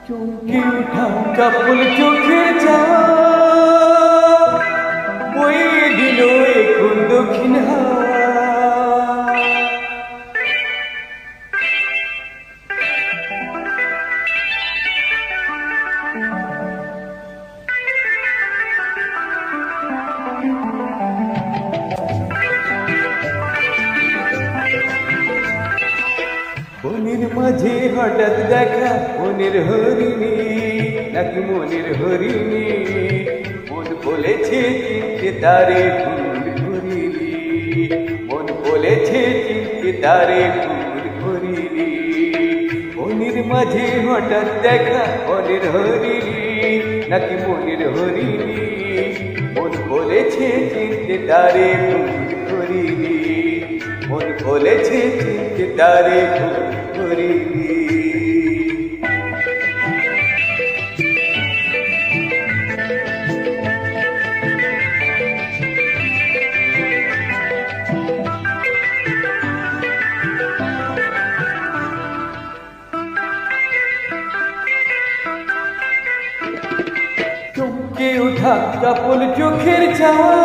চমকে উঠা কাপল চোখের চাওয়া বয়ে দিল এখন দক্ষিণ হাওয়া। বনের মাঝে হঠাৎ দেখা মনের হরিণী, নাকি মনের হরিণী। মন বলেছে চিনতে তারে ফুল হরিণী, মন বলেছে চিনতে তারে ফুল হরিণী। বনের মাঝে হঠাৎ দেখা মনের হরিণী, নাকি মনের হরিণী। মন বলেছে চিনতে তারে ফুল হরিণী, মন বলেছে চিনতে তারে ফুল হরিণী। চমকে উঠা কাপল চোখের চাওয়া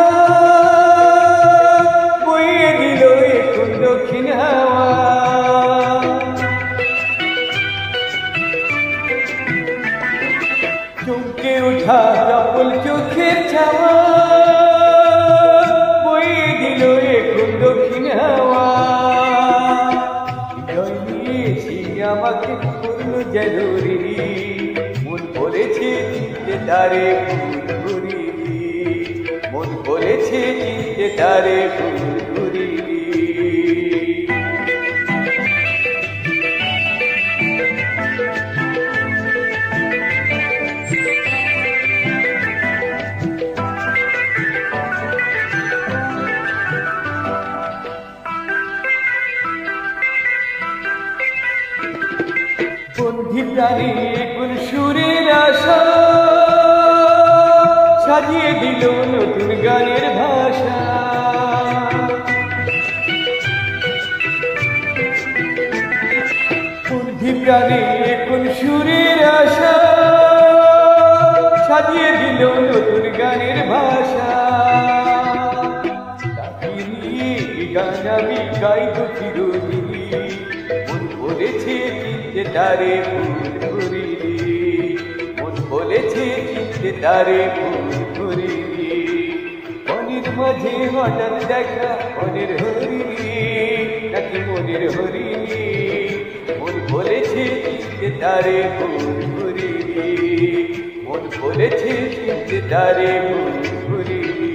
বইয়ে দিল এখন দক্ষিণ হাওয়া। চমকে উঠা কাপল চোখের চাওয়া বইয়ে দিল এখন দক্ষিণ হাওয়া। হৃদয় নিয়েছি আমাকে করলো জরুরি, মন বলেছে চিনতে তারে ফুল হরিণী, মন বলেছে চিনতে তারে ফুল হরিণী। বন্ধি প্রাণী কোন সুরের আশা সাজিয়ে দিল নতুন গানের ভাষা। বন্ধি প্রাণী কোন সুরের আশা সাজিয়ে দিল নতুন গানের ভাষা। তাকে নিয়ে গান আমি গাইব চিরদিনই, মন বলেছে চিনতে তারে ফুল হরিণী, মন বলেছে চিনতে তারে ফুল হরিণী। বনের মাঝে হঠাৎ দেখা মনের হরিণী, নাকি মনের হরিণী। মন বলেছে চিনতে তারে ফুল হরিণী, মন বলেছে চিনতে তারে ফুল হরিণী।